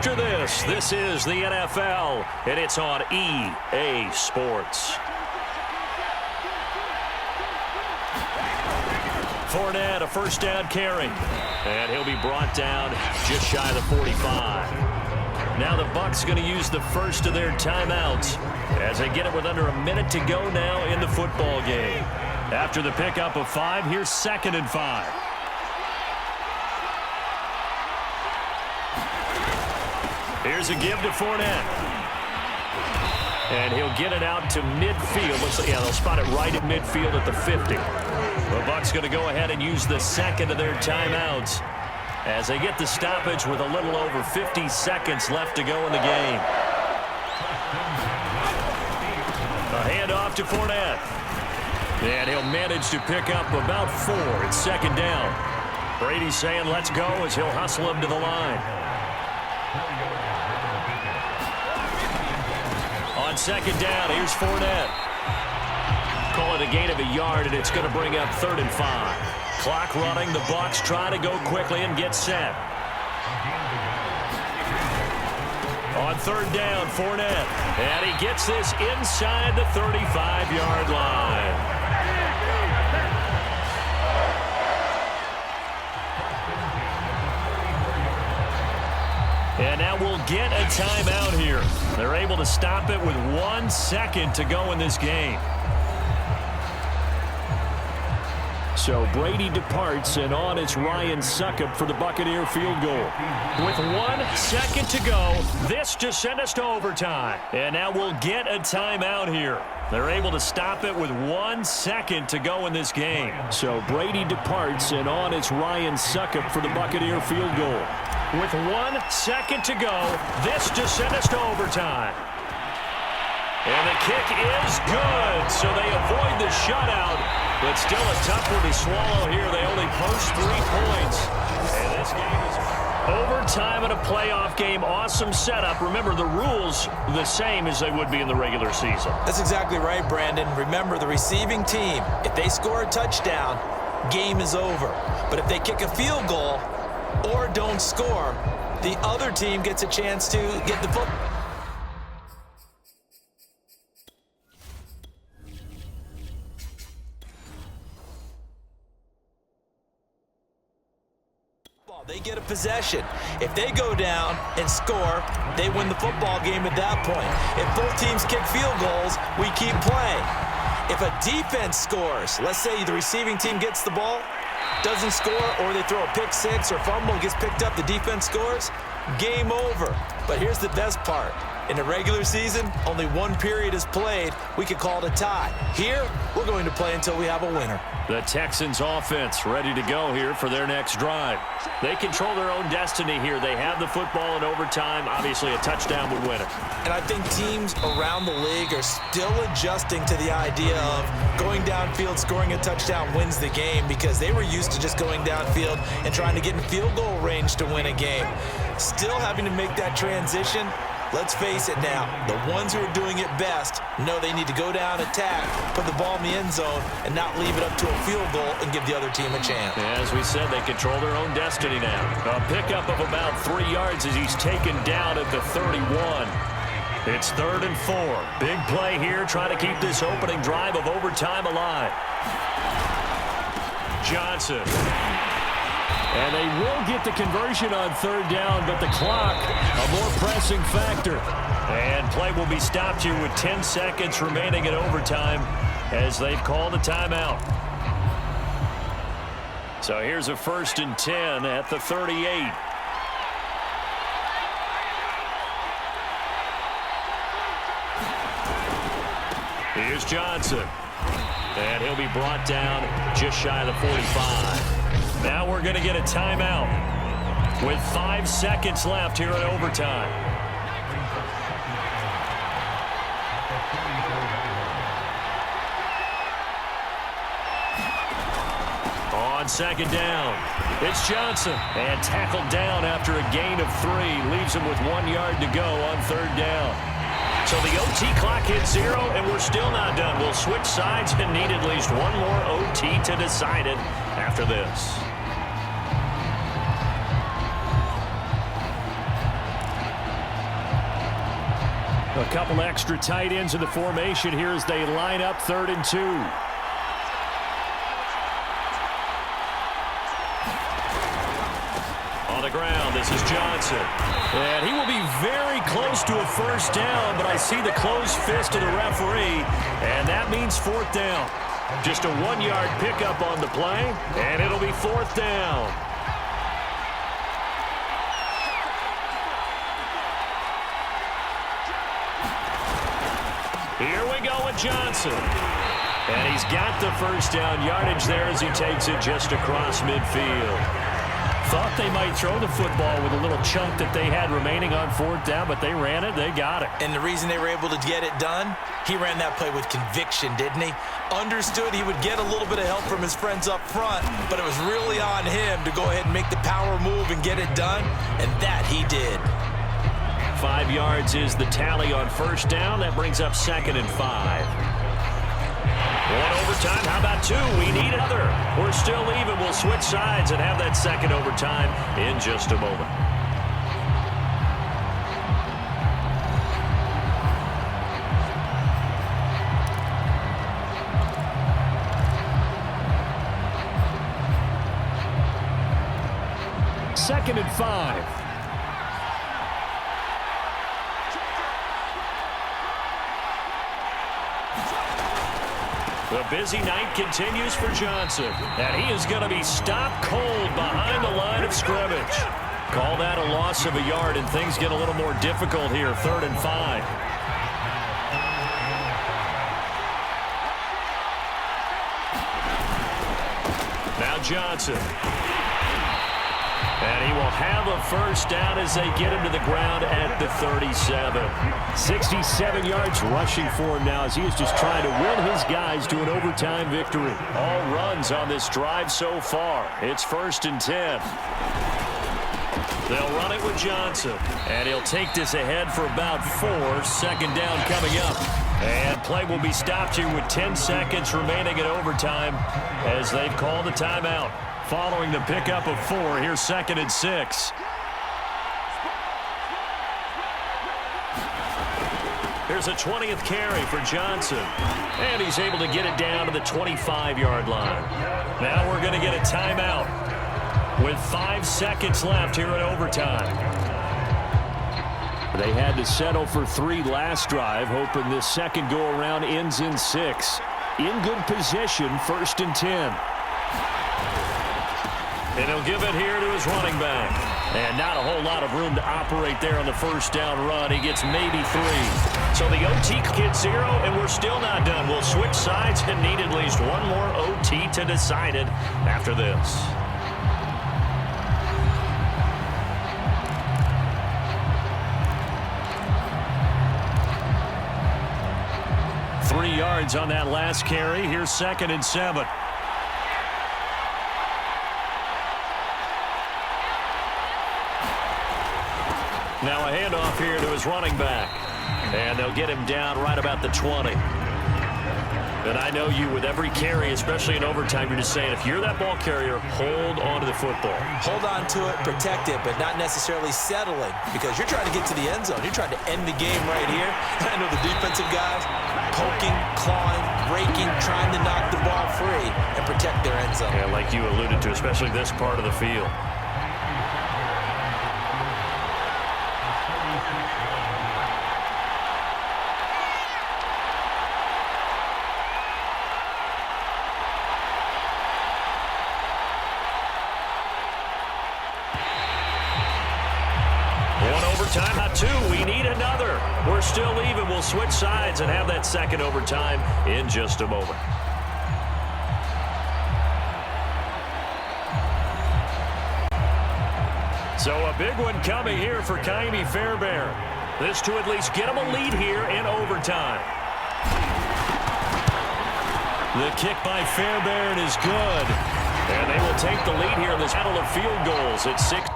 after this. This is the NFL, and it's on EA Sports. Fournette, a first down carry. And he'll be brought down just shy of the 45. Now the Bucs going to use the first of their timeouts as they get it with under a minute to go now in the football game. After the pickup of 5, here's 2nd and 5. Here's a give to Fournette. And he'll get it out to midfield. Looks like, yeah, they'll spot it right at midfield at the 50. The Bucs going to go ahead and use the second of their timeouts as they get the stoppage with a little over 50 seconds left to go in the game. A handoff to Fournette. And he'll manage to pick up about 4. It's 2nd down. Brady's saying let's go as he'll hustle him to the line. On 2nd down, here's Fournette. Call it a gain of a yard, and it's going to bring up 3rd and 5. Clock running. The Bucs try to go quickly and get set. On 3rd down, Fournette. And he gets this inside the 35-yard line. And now we'll get a timeout here. They're able to stop it with 1 second to go in this game. So Brady departs, and on it's Ryan Succop for the Buccaneer field goal. With 1 second to go, this to send us to overtime. And now we'll get a timeout here. They're able to stop it with 1 second to go in this game. So Brady departs, and on it's Ryan Succop for the Buccaneer field goal. With 1 second to go, this to send us to overtime. And the kick is good, so they avoid the shutout. But still a tough one to swallow here. They only post 3 points. And this game is overtime in a playoff game. Awesome setup. Remember, the rules the same as they would be in the regular season. That's exactly right, Brandon. Remember, the receiving team, if they score a touchdown, game is over. But if they kick a field goal or don't score, the other team gets a chance to get the football. They get a possession. If they go down and score, they win the football game at that point. If both teams kick field goals, we keep playing. If a defense scores, let's say the receiving team gets the ball, doesn't score, or they throw a pick 6 or fumble, gets picked up, the defense scores, game over. But here's the best part. In the regular season, only 1 period is played. We could call it a tie. Here, we're going to play until we have a winner. The Texans offense ready to go here for their next drive. They control their own destiny here. They have the football in overtime. Obviously, a touchdown would win it. And I think teams around the league are still adjusting to the idea of going downfield, scoring a touchdown wins the game, because they were used to just going downfield and trying to get in field goal range to win a game. Still having to make that transition. Let's face it now, the ones who are doing it best know they need to go down, attack, put the ball in the end zone, and not leave it up to a field goal and give the other team a chance. As we said, they control their own destiny now. A pickup of about 3 yards as he's taken down at the 31. It's 3rd and 4. Big play here, trying to keep this opening drive of overtime alive. Johnson. And they will get the conversion on 3rd down, but the clock, a more pressing factor. And play will be stopped here with 10 seconds remaining in overtime as they've called a timeout. So here's a 1st and 10 at the 38. Here's Johnson. And he'll be brought down just shy of the 45. Now we're going to get a timeout with 5 seconds left here in overtime. On 2nd down, it's Johnson. And tackled down after a gain of 3. Leaves him with 1 yard to go on 3rd down. So the OT clock hits 0, and we're still not done. We'll switch sides and need at least 1 more OT to decide it after this. A couple extra tight ends in the formation here as they line up 3rd and 2. On the ground, this is Johnson. And he will be very close to a first down, but I see the closed fist of the referee, and that means 4th down. Just a 1-yard pickup on the play, and it'll be 4th down. Here we go with Johnson. And he's got the first down yardage there as he takes it just across midfield. Thought they might throw the football with a little chunk that they had remaining on 4th down, but they ran it, they got it. And the reason they were able to get it done, he ran that play with conviction, didn't he? Understood he would get a little bit of help from his friends up front, but it was really on him to go ahead and make the power move and get it done, and that he did. 5 yards is the tally on first down. That brings up 2nd and 5. 1 overtime. How about 2? We need another. We're still even. We'll switch sides and have that 2nd overtime in just a moment. Second and 5. The busy night continues for Johnson, and he is going to be stopped cold behind the line of scrimmage. Call that a loss of a yard, and things get a little more difficult here, 3rd and 5. Now Johnson. And he will have a first down as they get him to the ground at the 37. 67 yards rushing for him now as he is just trying to will his guys to an overtime victory. All runs on this drive so far. It's 1st and 10. They'll run it with Johnson. And he'll take this ahead for about 4. 2nd down coming up. And play will be stopped here with 10 seconds remaining in overtime as they've called the timeout. Following the pickup of 4, here's 2nd and 6. Here's a 20th carry for Johnson. And he's able to get it down to the 25-yard line. Now we're going to get a timeout with 5 seconds left here in overtime. They had to settle for 3 last drive, hoping this second go-around ends in 6. In good position, 1st and 10. And he'll give it here to his running back. And not a whole lot of room to operate there on the first down run. He gets maybe 3. So the OT gets 0, and we're still not done. We'll switch sides and need at least one more OT to decide it after this. Three yards on that last carry. Here's 2nd and 7. Now a handoff here to his running back. And they'll get him down right about the 20. And I know you, with every carry, especially in overtime, you're just saying, if you're that ball carrier, hold on to the football. Hold on to it, protect it, but not necessarily settling, because you're trying to get to the end zone. You're trying to end the game right here. And I know the defensive guys poking, clawing, raking, trying to knock the ball free and protect their end zone. Yeah, like you alluded to, especially this part of the field. Time out 2. We need another. We're still even. We'll switch sides and have that 2nd overtime in just a moment. So a big one coming here for Ka'imi Fairbairn. This to at least get him a lead here in overtime. The kick by Fairbairn is good. And they will take the lead here in this battle of field goals at 6.